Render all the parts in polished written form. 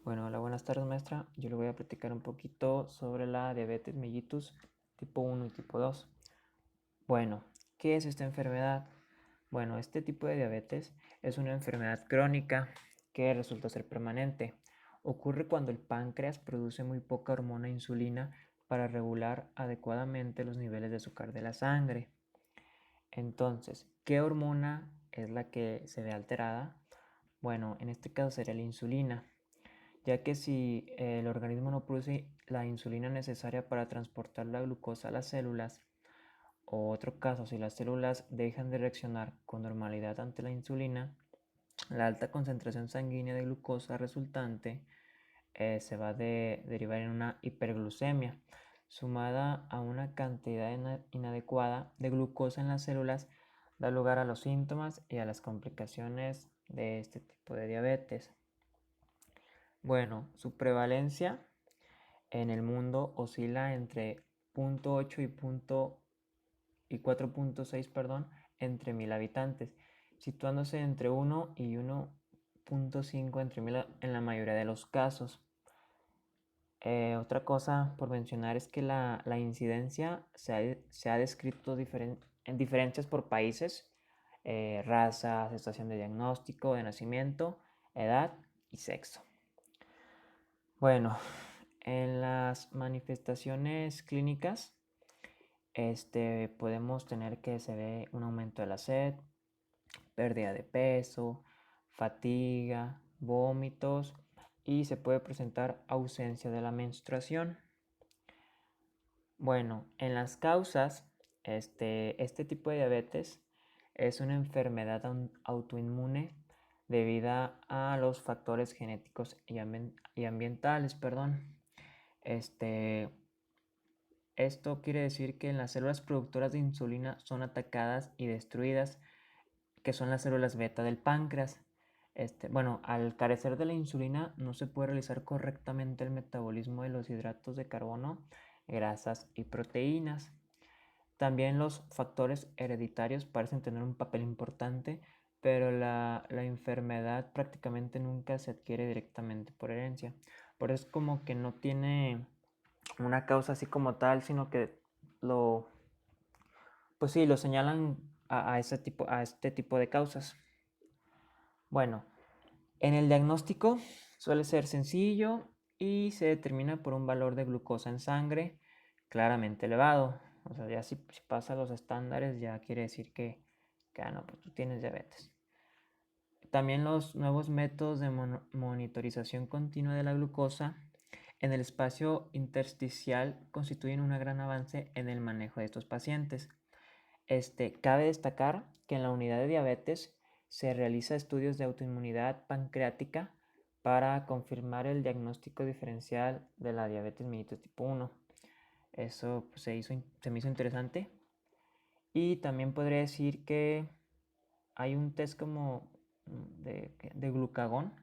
Bueno, hola, buenas tardes, maestra. Yo le voy a platicar un poquito sobre la diabetes mellitus tipo 1 y tipo 2. Bueno, ¿qué es esta enfermedad? Bueno, este tipo de diabetes es una enfermedad crónica que resulta ser permanente. Ocurre cuando el páncreas produce muy poca hormona insulina para regular adecuadamente los niveles de azúcar de la sangre. Entonces, ¿qué hormona es la que se ve alterada? Bueno, en este caso sería la insulina, ya que si el organismo no produce la insulina necesaria para transportar la glucosa a las células, o otro caso, si las células dejan de reaccionar con normalidad ante la insulina, la alta concentración sanguínea de glucosa resultante se va a derivar en una hiperglucemia, sumada a una cantidad inadecuada de glucosa en las células, da lugar a los síntomas y a las complicaciones de este tipo de diabetes. Bueno, su prevalencia en el mundo oscila entre 0.8 y 4.6, perdón, entre 1000 habitantes, situándose entre 1 y 1.5 entre 1000 en la mayoría de los casos. Otra cosa por mencionar es que la incidencia se ha descrito en diferencias por países, razas, estación de diagnóstico, de nacimiento, edad y sexo. Bueno, en las manifestaciones clínicas, podemos tener que se ve un aumento de la sed, pérdida de peso, fatiga, vómitos y se puede presentar ausencia de la menstruación. Bueno, en las causas, este tipo de diabetes es una enfermedad autoinmune debido a los factores genéticos y ambientales, perdón. Este, Esto quiere decir que las células productoras de insulina son atacadas y destruidas, que son las células beta del páncreas. Bueno, al carecer de la insulina no se puede realizar correctamente el metabolismo de los hidratos de carbono, grasas y proteínas. También los factores hereditarios parecen tener un papel importante, pero la enfermedad prácticamente nunca se adquiere directamente por herencia. Por eso es como que no tiene una causa así como tal, sino que lo, pues sí, lo señalan a este tipo de causas. Bueno, en el diagnóstico suele ser sencillo y se determina por un valor de glucosa en sangre claramente elevado. O sea, ya si pasa los estándares, ya quiere decir que no, pues tú tienes diabetes. También los nuevos métodos de monitorización continua de la glucosa en el espacio intersticial constituyen un gran avance en el manejo de estos pacientes. Cabe destacar que en la unidad de diabetes se realiza estudios de autoinmunidad pancreática para confirmar el diagnóstico diferencial de la diabetes mellitus tipo 1. Eso pues, se me hizo interesante. Y también podría decir que hay un test como de glucagón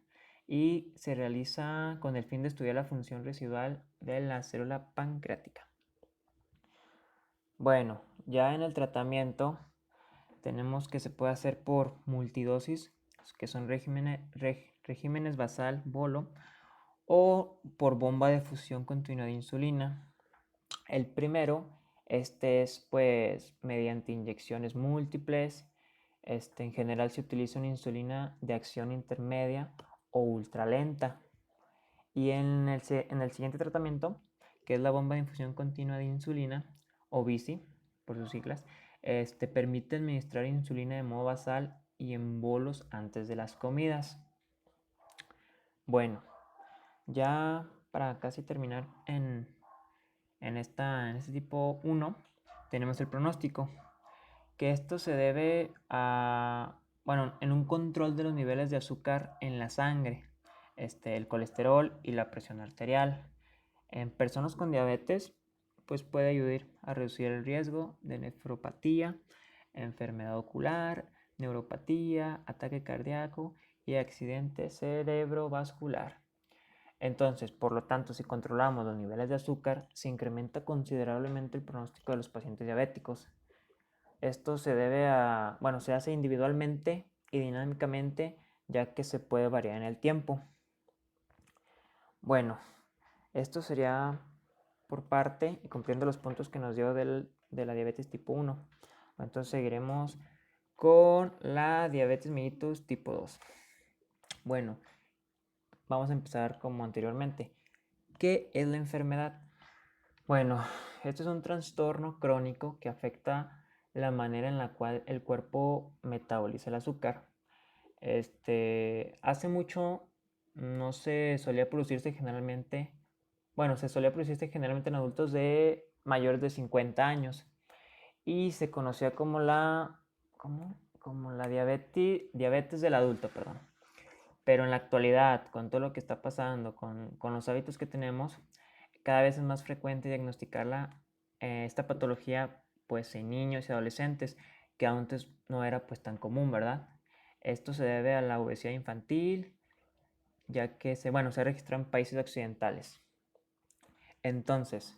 y se realiza con el fin de estudiar la función residual de la célula pancreática. Bueno, ya en el tratamiento tenemos que se puede hacer por multidosis, que son regímenes basal, bolo, o por bomba de fusión continua de insulina. El primero, es pues mediante inyecciones múltiples. En general se utiliza una insulina de acción intermedia o ultralenta. Y en el siguiente tratamiento, que es la bomba de infusión continua de insulina, o BICI, por sus siglas, permite administrar insulina de modo basal y en bolos antes de las comidas. Bueno, ya para casi terminar en este tipo 1, tenemos el pronóstico, que esto se debe a, bueno, en un control de los niveles de azúcar en la sangre, el colesterol y la presión arterial. En personas con diabetes, pues puede ayudar a reducir el riesgo de nefropatía, enfermedad ocular, neuropatía, ataque cardíaco y accidente cerebrovascular. Entonces, por lo tanto, si controlamos los niveles de azúcar, se incrementa considerablemente el pronóstico de los pacientes diabéticos. Esto se debe a, bueno, se hace individualmente y dinámicamente, ya que se puede variar en el tiempo. Bueno, esto sería por parte y cumpliendo los puntos que nos dio de la diabetes tipo 1. Entonces seguiremos con la diabetes mellitus tipo 2. Bueno, vamos a empezar como anteriormente. ¿Qué es la enfermedad? Bueno, esto es un trastorno crónico que afecta la manera en la cual el cuerpo metaboliza el azúcar. Hace mucho no se solía producirse generalmente, bueno, se solía producirse generalmente en adultos de mayores de 50 años y se conocía como la, ¿cómo? Como la diabetes del adulto, perdón. Pero en la actualidad, con todo lo que está pasando, con los hábitos que tenemos, cada vez es más frecuente diagnosticarla, esta patología, pues en niños y adolescentes, que antes no era pues tan común, ¿verdad? Esto se debe a la obesidad infantil, ya que se registra en países occidentales. Entonces,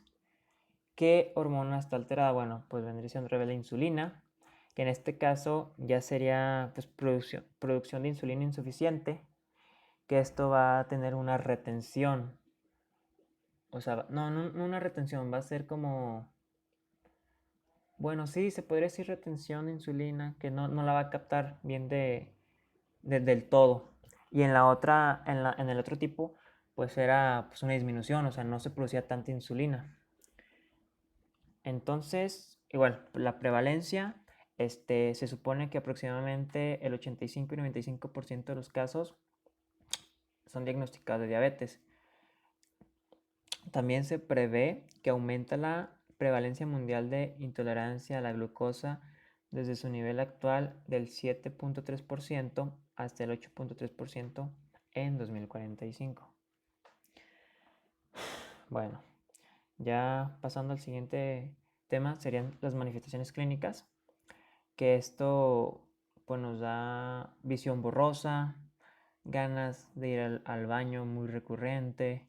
¿qué hormona está alterada? Bueno, pues vendría siendo la insulina, que en este caso ya sería pues, producción de insulina insuficiente, que esto va a tener una retención. O sea, no una retención, va a ser como, bueno, sí, se podría decir retención de insulina, que no la va a captar bien del todo. Y en la otra, en el otro tipo, pues era pues una disminución, o sea, no se producía tanta insulina. Entonces, igual, la prevalencia, se supone que aproximadamente el 85 y 95% de los casos son diagnosticados de diabetes. También se prevé que aumenta la prevalencia mundial de intolerancia a la glucosa desde su nivel actual del 7.3% hasta el 8.3% en 2045. Bueno, ya pasando al siguiente tema serían las manifestaciones clínicas, que esto pues nos da visión borrosa, ganas de ir al baño muy recurrente,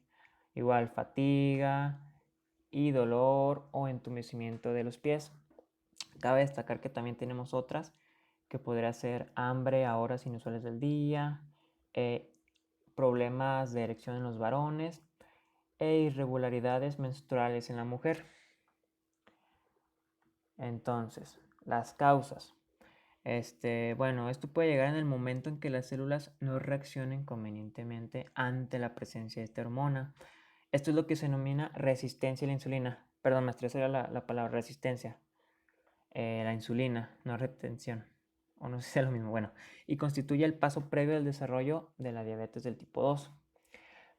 igual fatiga y dolor o entumecimiento de los pies. Cabe destacar que también tenemos otras que podría ser hambre a horas inusuales del día, eh, problemas de erección en los varones e irregularidades menstruales en la mujer. Entonces, las causas. Bueno, esto puede llegar en el momento en que las células no reaccionen convenientemente ante la presencia de esta hormona. Esto es lo que se denomina resistencia a la insulina. Perdón, maestra, esa era la palabra resistencia. La insulina, no retención. O no sé si es lo mismo. Bueno, y constituye el paso previo al desarrollo de la diabetes del tipo 2.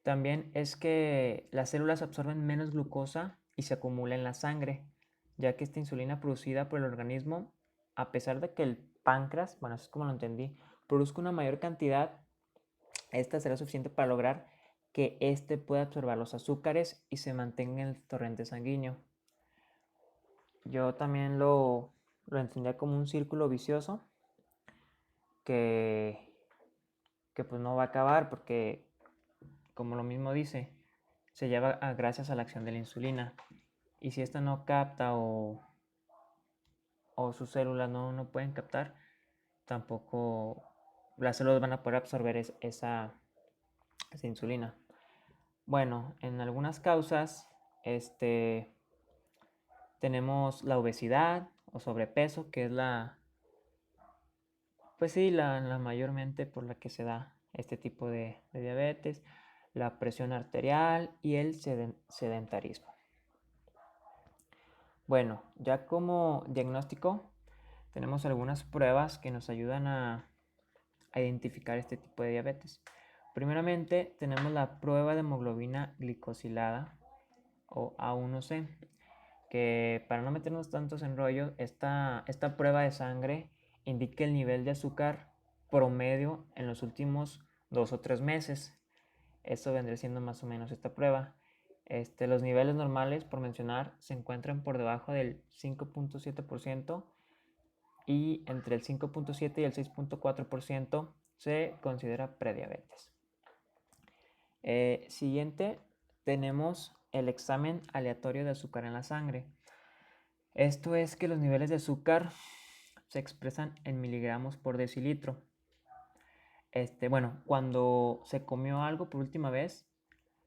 También es que las células absorben menos glucosa y se acumula en la sangre, ya que esta insulina producida por el organismo, a pesar de que el páncreas, bueno, eso es como lo entendí, produzca una mayor cantidad, esta será suficiente para lograr que éste pueda absorber los azúcares y se mantenga en el torrente sanguíneo. Yo también lo entendía como un círculo vicioso que, que pues no va a acabar porque, como lo mismo dice, se lleva gracias a la acción de la insulina. Y si esta no capta o sus células no pueden captar, tampoco las células van a poder absorber esa insulina. Bueno, en algunas causas, tenemos la obesidad o sobrepeso, que es pues sí, la mayormente por la que se da este tipo de diabetes, la presión arterial y el sedentarismo. Bueno, ya como diagnóstico tenemos algunas pruebas que nos ayudan a identificar este tipo de diabetes. Primeramente tenemos la prueba de hemoglobina glicosilada o A1C, que para no meternos tantos en rollo, esta prueba de sangre indica el nivel de azúcar promedio en los últimos 2 o 3 meses. Esto vendría siendo más o menos esta prueba. Los niveles normales, por mencionar, se encuentran por debajo del 5.7% y entre el 5.7 y el 6.4% se considera prediabetes. Siguiente, tenemos el examen aleatorio de azúcar en la sangre. Esto es que los niveles de azúcar se expresan en miligramos por decilitro. Bueno, cuando se comió algo por última vez,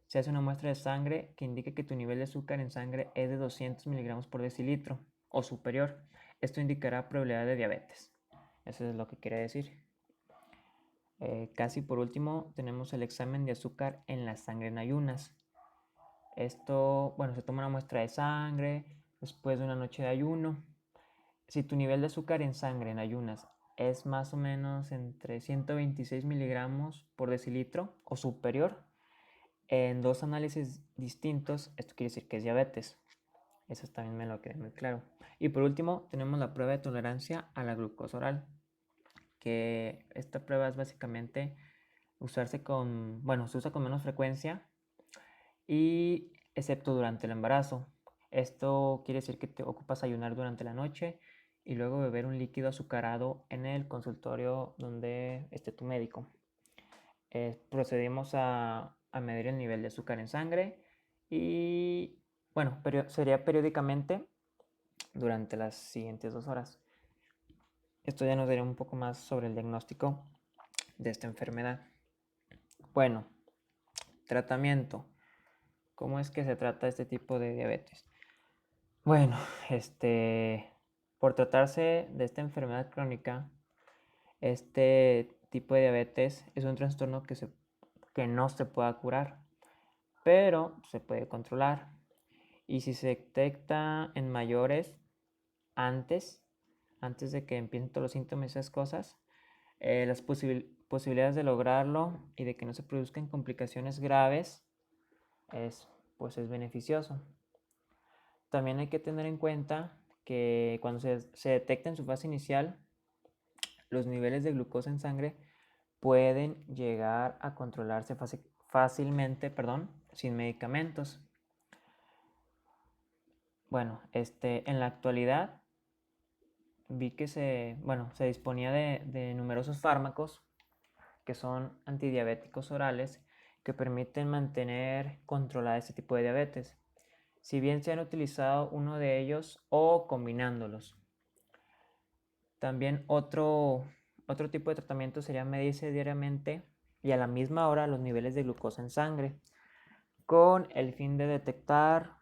se hace una muestra de sangre que indique que tu nivel de azúcar en sangre es de 200 miligramos por decilitro o superior. Esto indicará probabilidad de diabetes. Eso es lo que quiere decir. Casi por último tenemos el examen de azúcar en la sangre en ayunas. Esto, bueno, se toma una muestra de sangre después de una noche de ayuno. Si tu nivel de azúcar en sangre en ayunas es más o menos entre 126 miligramos por decilitro o superior, en dos análisis distintos, esto quiere decir que es diabetes. Eso también me lo quedé muy claro. Y por último, tenemos la prueba de tolerancia a la glucosa oral, que esta prueba es básicamente usarse con, bueno, se usa con menos frecuencia y excepto durante el embarazo. Esto quiere decir que te ocupas ayunar durante la noche y luego beber un líquido azucarado en el consultorio donde esté tu médico. Procedemos a medir el nivel de azúcar en sangre y, bueno, sería periódicamente durante las siguientes 2 horas. Esto ya nos daría un poco más sobre el diagnóstico de esta enfermedad. Bueno, tratamiento. ¿Cómo es que se trata este tipo de diabetes? Bueno, por tratarse de esta enfermedad crónica, este tipo de diabetes es un trastorno que no se puede curar, pero se puede controlar. Y si se detecta en mayores antes, antes de que empiecen todos los síntomas y esas cosas, las posibilidades de lograrlo y de que no se produzcan complicaciones graves pues es beneficioso. También hay que tener en cuenta que cuando se detecta en su fase inicial, los niveles de glucosa en sangre pueden llegar a controlarse fácilmente, sin medicamentos. Bueno, en la actualidad vi que se disponía de numerosos fármacos que son antidiabéticos orales que permiten mantener controlada este tipo de diabetes, si bien se han utilizado uno de ellos o combinándolos. También otro tipo de tratamiento sería medirse diariamente y a la misma hora los niveles de glucosa en sangre, con el fin de detectar,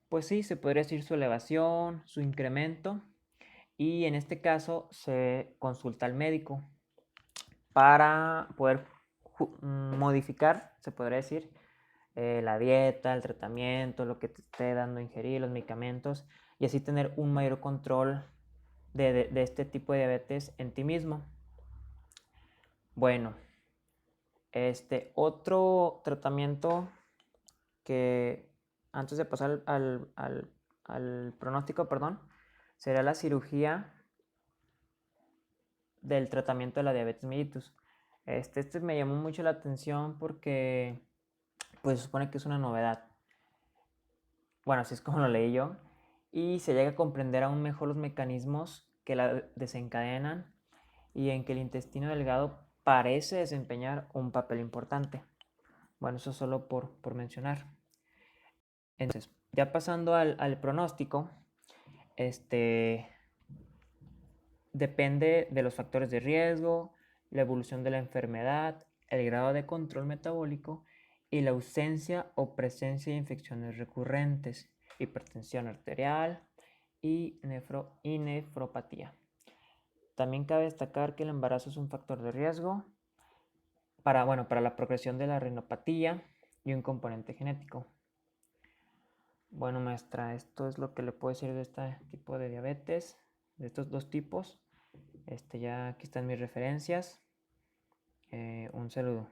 pues sí, se podría decir su elevación, su incremento, y en este caso se consulta al médico para poder modificar, se podría decir, la dieta, el tratamiento, lo que te esté dando a ingerir, los medicamentos, y así tener un mayor control de este tipo de diabetes en ti mismo. Bueno, otro tratamiento que antes de pasar al pronóstico, será la cirugía del tratamiento de la diabetes mellitus. Este me llamó mucho la atención porque pues se supone que es una novedad. Bueno, así es como lo leí yo. Y se llega a comprender aún mejor los mecanismos que la desencadenan y en que el intestino delgado parece desempeñar un papel importante. Bueno, eso solo por mencionar. Entonces, ya pasando al pronóstico, depende de los factores de riesgo, la evolución de la enfermedad, el grado de control metabólico y la ausencia o presencia de infecciones recurrentes, hipertensión arterial y nefropatía. También cabe destacar que el embarazo es un factor de riesgo para la progresión de la rinopatía y un componente genético. Bueno, maestra, esto es lo que le puedo decir de este tipo de diabetes, de estos dos tipos. Ya aquí están mis referencias. Un saludo.